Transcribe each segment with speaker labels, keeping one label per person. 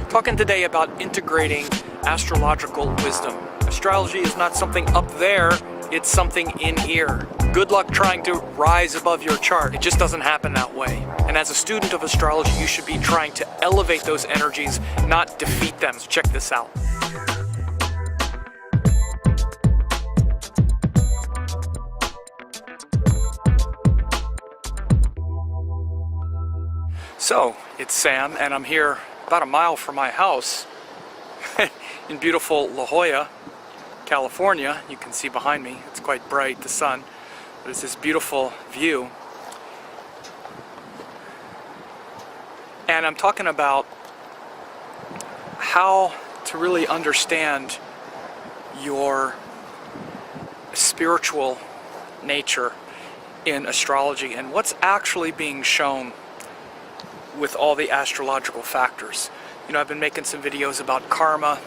Speaker 1: Talking today about integrating astrological wisdom. Astrology is not something up there, it's something in here. Good luck trying to rise above your chart. It just doesn't happen that way. And as a student of astrology, you should be trying to elevate those energies, not defeat them. So check this out. So, it's Sam, and I'm here about a mile from my house in beautiful La Jolla, California. You can see behind me, it's quite bright, the sun. But it's this beautiful view. And I'm talking about how to really understand your spiritual nature in astrology and what's actually being shown with all the astrological factors. You know, I've been making some videos about karma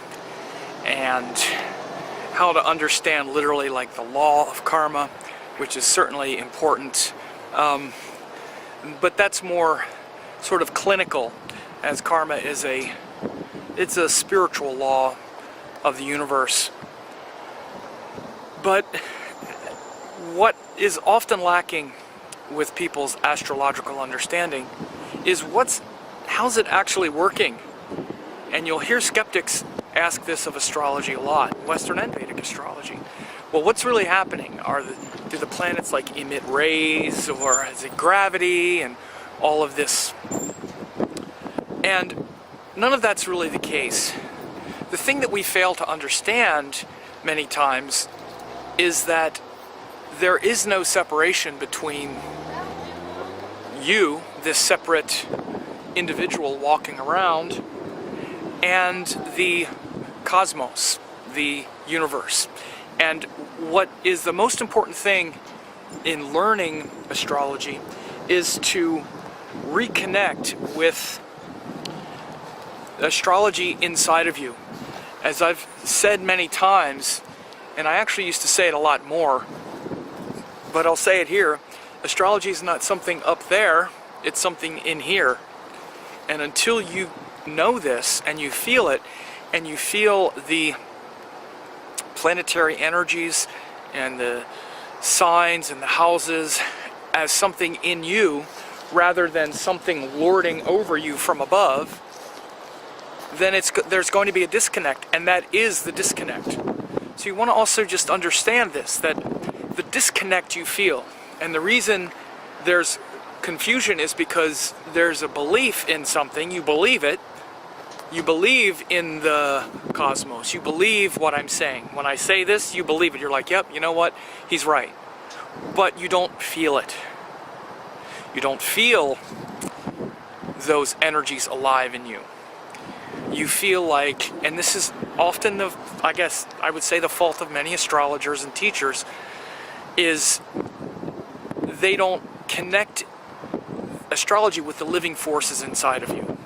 Speaker 1: and how to understand literally like the law of karma, which is certainly important, but that's more sort of clinical, as karma is it's a spiritual law of the universe. But what is often lacking with people's astrological understanding is how's it actually working? And you'll hear skeptics ask this of astrology a lot, Western and Vedic astrology. Well, what's really happening? Do the planets like emit rays, or is it gravity and all of this? And none of that's really the case. The thing that we fail to understand many times is that there is no separation between you, this separate individual walking around, and the cosmos, the universe. And what is the most important thing in learning astrology is to reconnect with astrology inside of you. As I've said many times, and I actually used to say it a lot more, but I'll say it here, astrology is not something up there, it's something in here. And until you know this and you feel it, and you feel the planetary energies and the signs and the houses as something in you rather than something lording over you from above, then there's going to be a disconnect, and that is the disconnect. So you want to also just understand this, that the disconnect you feel, and the reason there's confusion is because there's a belief in something, you believe it, you believe in the cosmos, you believe what I'm saying. When I say this, you believe it. You're like, yep, you know what, he's right. But you don't feel it. You don't feel those energies alive in you. You feel like, and this is often I guess I would say the fault of many astrologers and teachers, is they don't connect astrology with the living forces inside of you.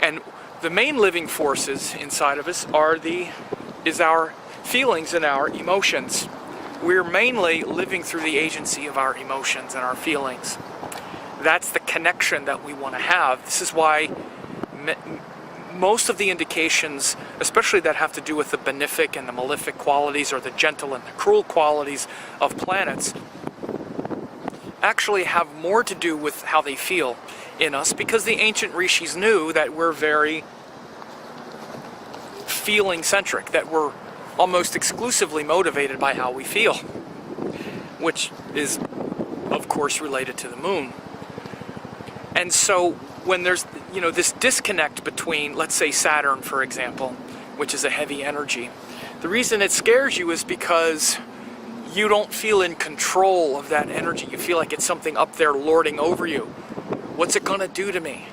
Speaker 1: And the main living forces inside of us is our feelings and our emotions. We're mainly living through the agency of our emotions and our feelings. That's the connection that we want to have. This is why most of the indications, especially that have to do with the benefic and the malefic qualities, or the gentle and the cruel qualities of planets, actually have more to do with how they feel in us, because the ancient rishis knew that we're very feeling centric, that we're almost exclusively motivated by how we feel, which is of course related to the moon. And so when there's, you know, this disconnect between, let's say Saturn, for example, which is a heavy energy, the reason it scares you is because you don't feel in control of that energy. You feel like it's something up there lording over you. What's it gonna do to me?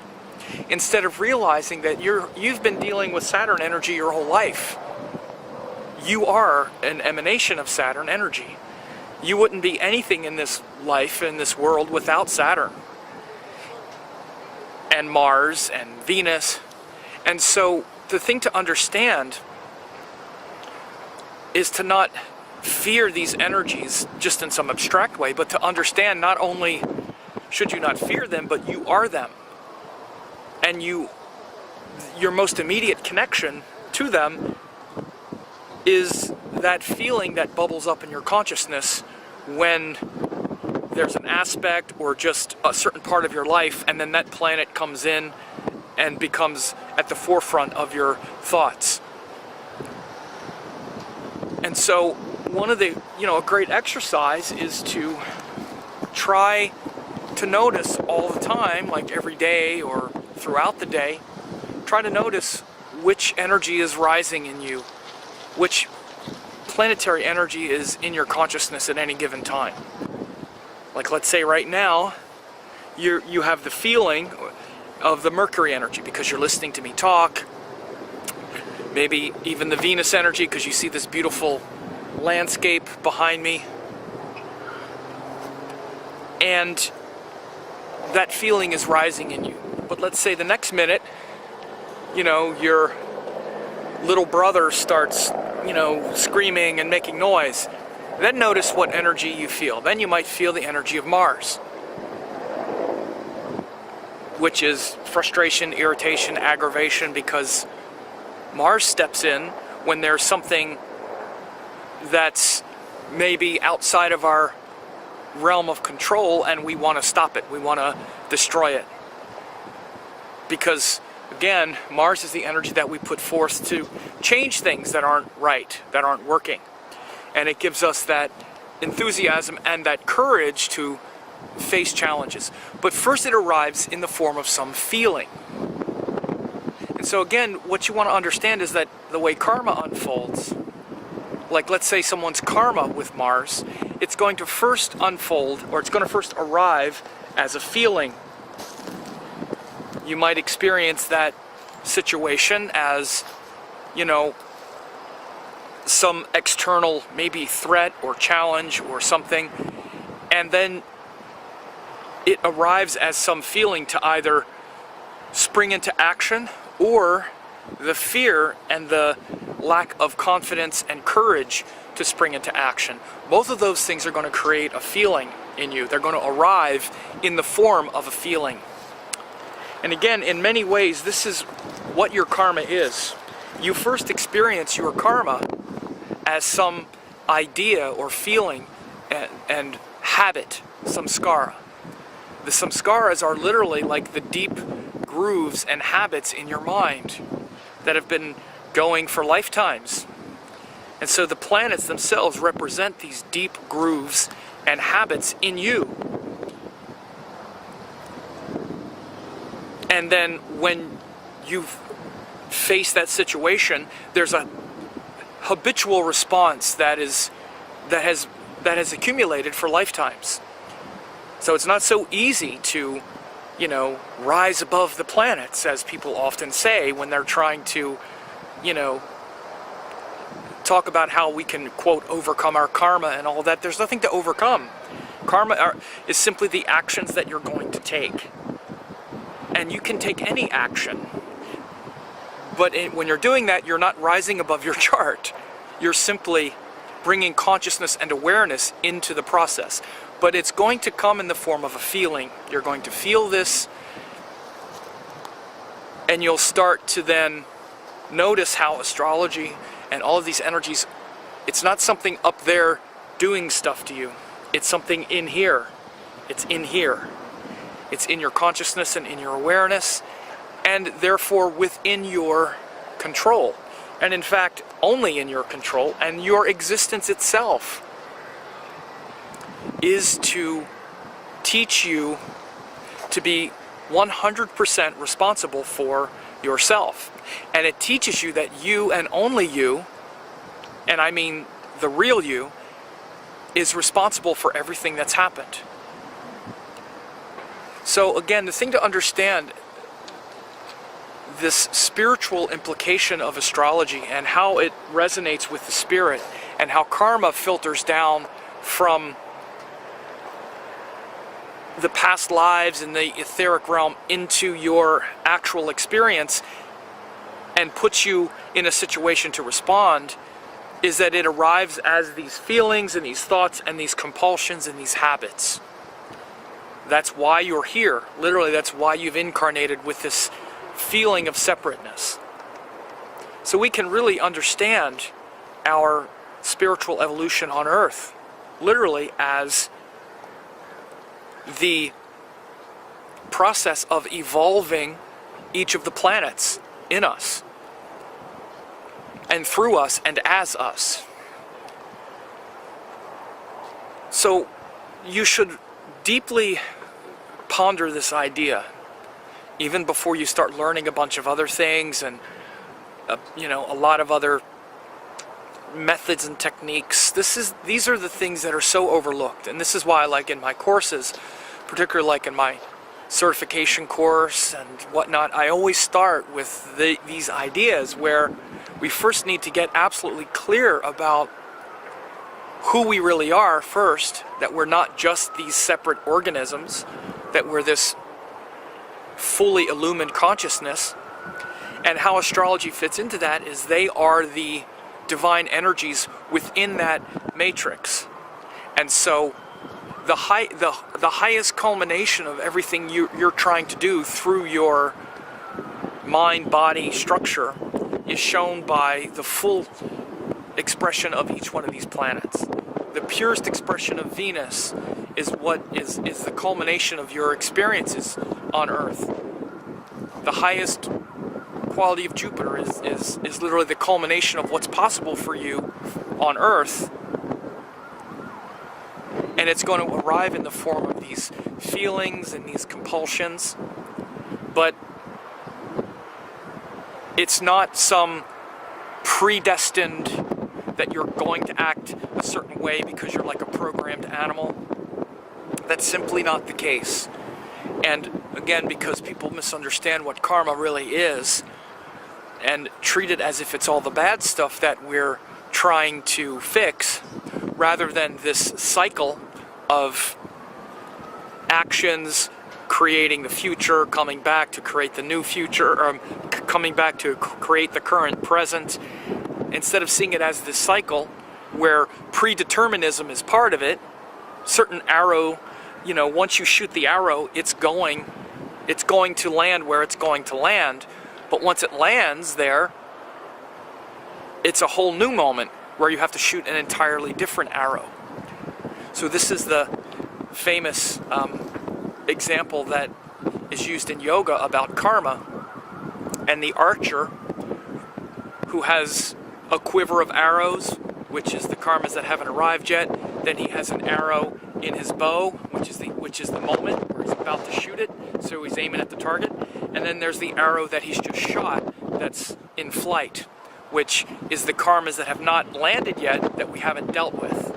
Speaker 1: Instead of realizing that you've been dealing with Saturn energy your whole life. You are an emanation of Saturn energy. You wouldn't be anything in this life, in this world, without Saturn and Mars and Venus. And so the thing to understand is to not fear these energies just in some abstract way, but to understand not only should you not fear them, but you are them. And you your most immediate connection to them is that feeling that bubbles up in your consciousness when there's an aspect or just a certain part of your life, and then that planet comes in and becomes at the forefront of your thoughts. And so one of the, a great exercise is to try to notice all the time, like every day or throughout the day, try to notice which energy is rising in you, which planetary energy is in your consciousness at any given time. Like, let's say right now, you have the feeling of the Mercury energy because you're listening to me talk. Maybe even the Venus energy because you see this beautiful landscape behind me. And that feeling is rising in you. But let's say the next minute, your little brother starts, screaming and making noise. Then notice what energy you feel. Then you might feel the energy of Mars, which is frustration, irritation, aggravation, because Mars steps in when there's something that's maybe outside of our realm of control and we want to stop it, we want to destroy it. Because, again, Mars is the energy that we put forth to change things that aren't right, that aren't working. And it gives us that enthusiasm and that courage to face challenges. But first it arrives in the form of some feeling. And so again, what you want to understand is that the way karma unfolds, like let's say someone's karma with Mars, it's going to first unfold, or it's going to first arrive as a feeling. You might experience that situation as, some external maybe threat or challenge or something, and then it arrives as some feeling to either spring into action, or the fear and the lack of confidence and courage to spring into action. Both of those things are going to create a feeling in you. They're going to arrive in the form of a feeling. And again, in many ways, this is what your karma is. You first experience your karma as some idea or feeling and habit, samskara. The samskaras are literally like the deep grooves and habits in your mind that have been going for lifetimes. And so the planets themselves represent these deep grooves and habits in you. And then when you face that situation, there's a habitual response that has accumulated for lifetimes. So it's not so easy to, rise above the planets, as people often say when they're trying to, talk about how we can, quote, overcome our karma and all that. There's nothing to overcome. Karma is simply the actions that you're going to take. And you can take any action. But when you're doing that, you're not rising above your chart. You're simply bringing consciousness and awareness into the process. But it's going to come in the form of a feeling. You're going to feel this, and you'll start to then notice how astrology and all of these energies, it's not something up there doing stuff to you. It's something in here. It's in here. It's in your consciousness and in your awareness, and therefore within your control. And in fact, only in your control, and your existence itself is to teach you to be 100% responsible for yourself. And it teaches you that you and only you, and I mean the real you, is responsible for everything that's happened. So again, the thing to understand, this spiritual implication of astrology and how it resonates with the spirit, and how karma filters down from the past lives and the etheric realm into your actual experience and puts you in a situation to respond, is that it arrives as these feelings and these thoughts and these compulsions and these habits. That's why you're here. Literally, that's why you've incarnated with this feeling of separateness. So we can really understand our spiritual evolution on Earth literally as the process of evolving each of the planets in us and through us and as us. So you should deeply ponder this idea even before you start learning a bunch of other things and a lot of other methods and techniques. These are the things that are so overlooked, and this is why, like in my courses, particularly like in my certification course and whatnot, I always start with these ideas where we first need to get absolutely clear about who we really are first, that we're not just these separate organisms, that we're this fully illumined consciousness. And how astrology fits into that is they are the divine energies within that matrix. And so the highest culmination of everything you're trying to do through your mind-body structure is shown by the full expression of each one of these planets. The purest expression of Venus is what is the culmination of your experiences on Earth. The highest quality of Jupiter is literally the culmination of what's possible for you on Earth, and it's going to arrive in the form of these feelings and these compulsions, but it's not some predestined that you're going to act a certain way because you're like a programmed animal. That's simply not the case. And again, because people misunderstand what karma really is and treat it as if it's all the bad stuff that we're trying to fix, rather than this cycle of actions creating the future, coming back to create the new future, or coming back to create the current present. Instead of seeing it as this cycle where predeterminism is part of it, certain arrow, once you shoot the arrow, it's going to land where it's going to land. But once it lands there, it's a whole new moment where you have to shoot an entirely different arrow. So this is the famous example that is used in yoga about karma, and the archer who has a quiver of arrows, which is the karmas that haven't arrived yet. Then he has an arrow in his bow, which is the moment where he's about to shoot it, so he's aiming at the target. And then there's the arrow that he's just shot that's in flight, which is the karmas that have not landed yet, that we haven't dealt with.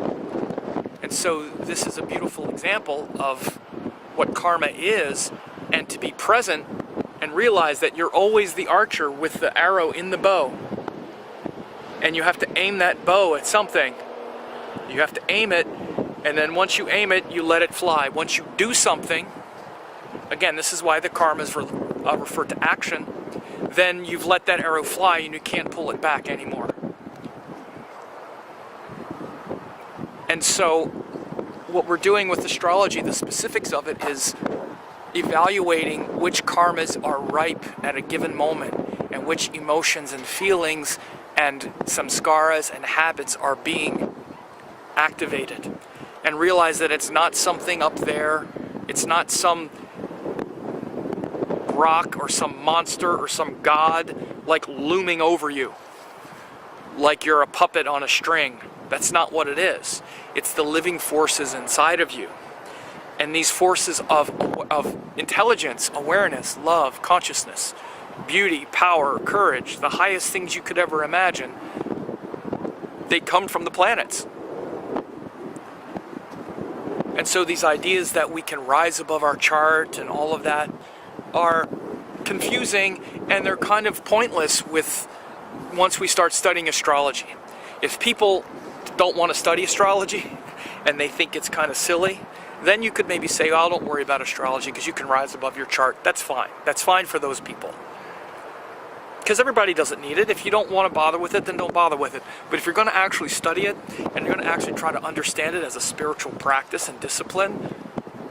Speaker 1: And so this is a beautiful example of what karma is, and to be present and realize that you're always the archer with the arrow in the bow. And you have to aim that bow at something. You have to aim it, and then once you aim it, you let it fly. Once you do something, again, this is why the karmas refer to action, then you've let that arrow fly and you can't pull it back anymore. And so what we're doing with astrology, the specifics of it, is evaluating which karmas are ripe at a given moment and which emotions and feelings and samskaras and habits are being activated. And realize that it's not something up there, it's not some rock or some monster or some god like looming over you, like you're a puppet on a string. That's not what it is. It's the living forces inside of you. And these forces of intelligence, awareness, love, consciousness, beauty, power, courage, the highest things you could ever imagine, they come from the planets. And so these ideas that we can rise above our chart and all of that are confusing, and they're kind of pointless once we start studying astrology. If people don't want to study astrology and they think it's kind of silly, then you could maybe say, oh, don't worry about astrology because you can rise above your chart. That's fine. That's fine for those people. Because everybody doesn't need it. If you don't want to bother with it, then don't bother with it. But if you're going to actually study it, and you're going to actually try to understand it as a spiritual practice and discipline,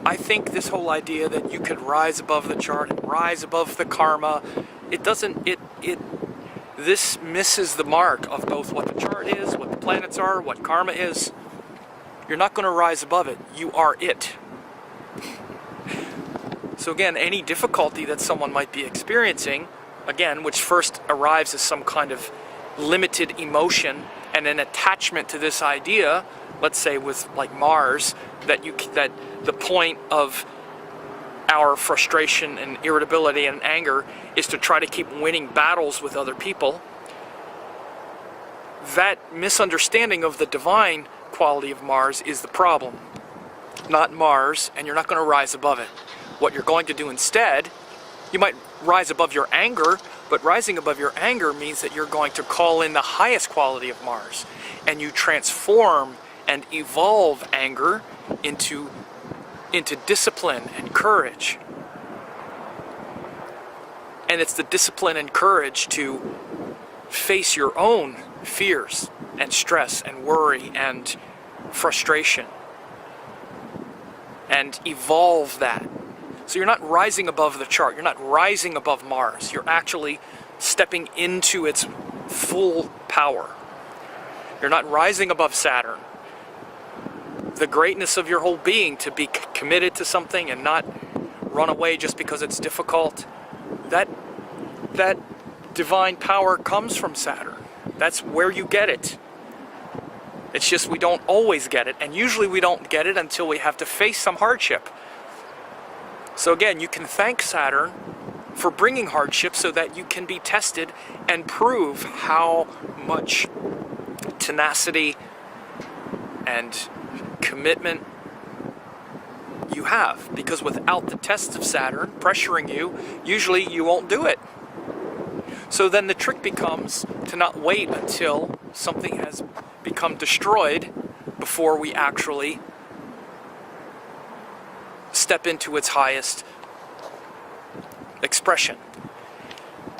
Speaker 1: I think this whole idea that you could rise above the chart and rise above the karma it doesn't, this misses the mark of both what the chart is, what the planets are, what karma is. You're not going to rise above it. You are it. So again, any difficulty that someone might be experiencing, again, which first arrives as some kind of limited emotion and an attachment to this idea, let's say with like Mars, that the point of our frustration and irritability and anger is to try to keep winning battles with other people. That misunderstanding of the divine quality of Mars is the problem, not Mars, and you're not going to rise above it. What you're going to do instead, you might rise above your anger, but rising above your anger means that you're going to call in the highest quality of Mars, and you transform and evolve anger into discipline and courage. And it's the discipline and courage to face your own fears and stress and worry and frustration and evolve that. So you're not rising above the chart, you're not rising above Mars, you're actually stepping into its full power. You're not rising above Saturn. The greatness of your whole being, to be committed to something and not run away just because it's difficult, that divine power comes from Saturn. That's where you get it. It's just we don't always get it, and usually we don't get it until we have to face some hardship. So again, you can thank Saturn for bringing hardship so that you can be tested and prove how much tenacity and commitment you have. Because without the tests of Saturn pressuring you, usually you won't do it. So then the trick becomes to not wait until something has become destroyed before we actually step into its highest expression.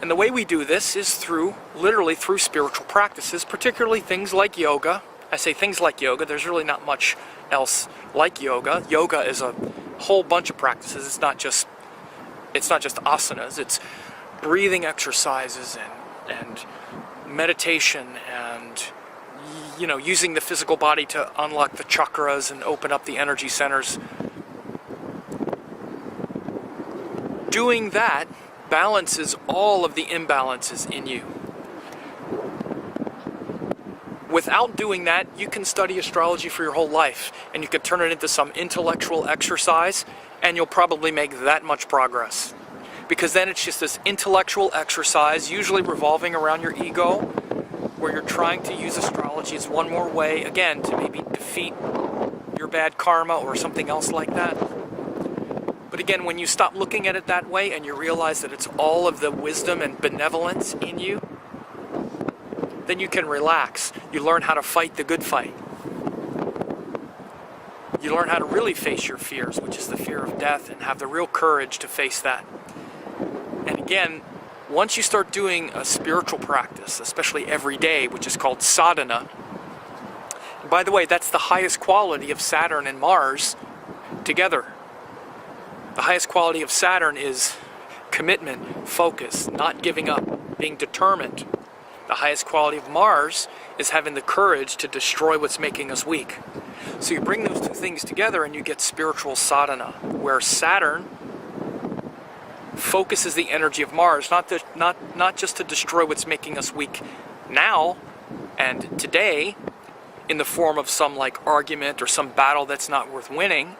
Speaker 1: And the way we do this is literally through spiritual practices, particularly things like yoga. I say things like yoga, there's really not much else like yoga. Yoga is a whole bunch of practices. It's not just asanas, it's breathing exercises and meditation and using the physical body to unlock the chakras and open up the energy centers. Doing that balances all of the imbalances in you. Without doing that, you can study astrology for your whole life, and you can turn it into some intellectual exercise, and you'll probably make that much progress. Because then it's just this intellectual exercise, usually revolving around your ego, where you're trying to use astrology as one more way, again, to maybe defeat your bad karma or something else like that. But again, when you stop looking at it that way and you realize that it's all of the wisdom and benevolence in you, then you can relax. You learn how to fight the good fight. You learn how to really face your fears, which is the fear of death, and have the real courage to face that. And again, once you start doing a spiritual practice, especially every day, which is called sadhana, and by the way, that's the highest quality of Saturn and Mars together. The highest quality of Saturn is commitment, focus, not giving up, being determined. The highest quality of Mars is having the courage to destroy what's making us weak. So you bring those two things together and you get spiritual sadhana, where Saturn focuses the energy of Mars, not just to destroy what's making us weak now and today in the form of some like argument or some battle that's not worth winning,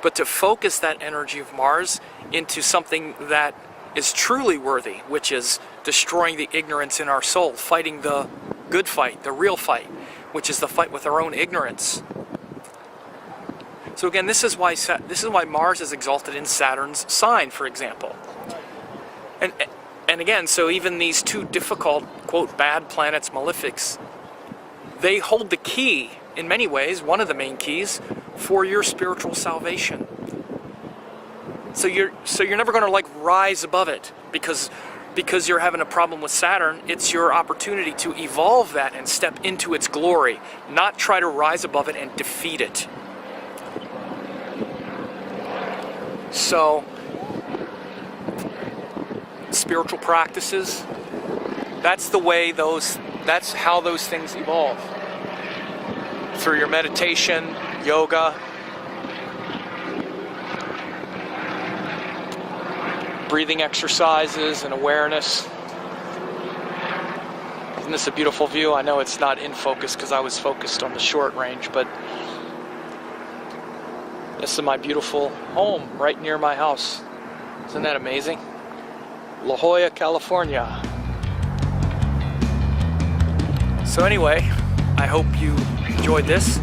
Speaker 1: but to focus that energy of Mars into something that is truly worthy, which is destroying the ignorance in our soul, fighting the good fight, the real fight, which is the fight with our own ignorance. So again, this is why Mars is exalted in Saturn's sign, for example. And again, so even these two difficult, quote, bad planets, malefics, they hold the key, in many ways, one of the main keys, for your spiritual salvation. So you're never going to like rise above it because you're having a problem with Saturn. It's your opportunity to evolve that and step into its glory, not try to rise above it and defeat it. So spiritual practices. That's how those things evolve. Through your meditation, yoga, breathing exercises and awareness. Isn't this a beautiful view? I know it's not in focus because I was focused on the short range, but this is my beautiful home right near my house. Isn't that amazing? La Jolla, California. So anyway, I hope you enjoyed this.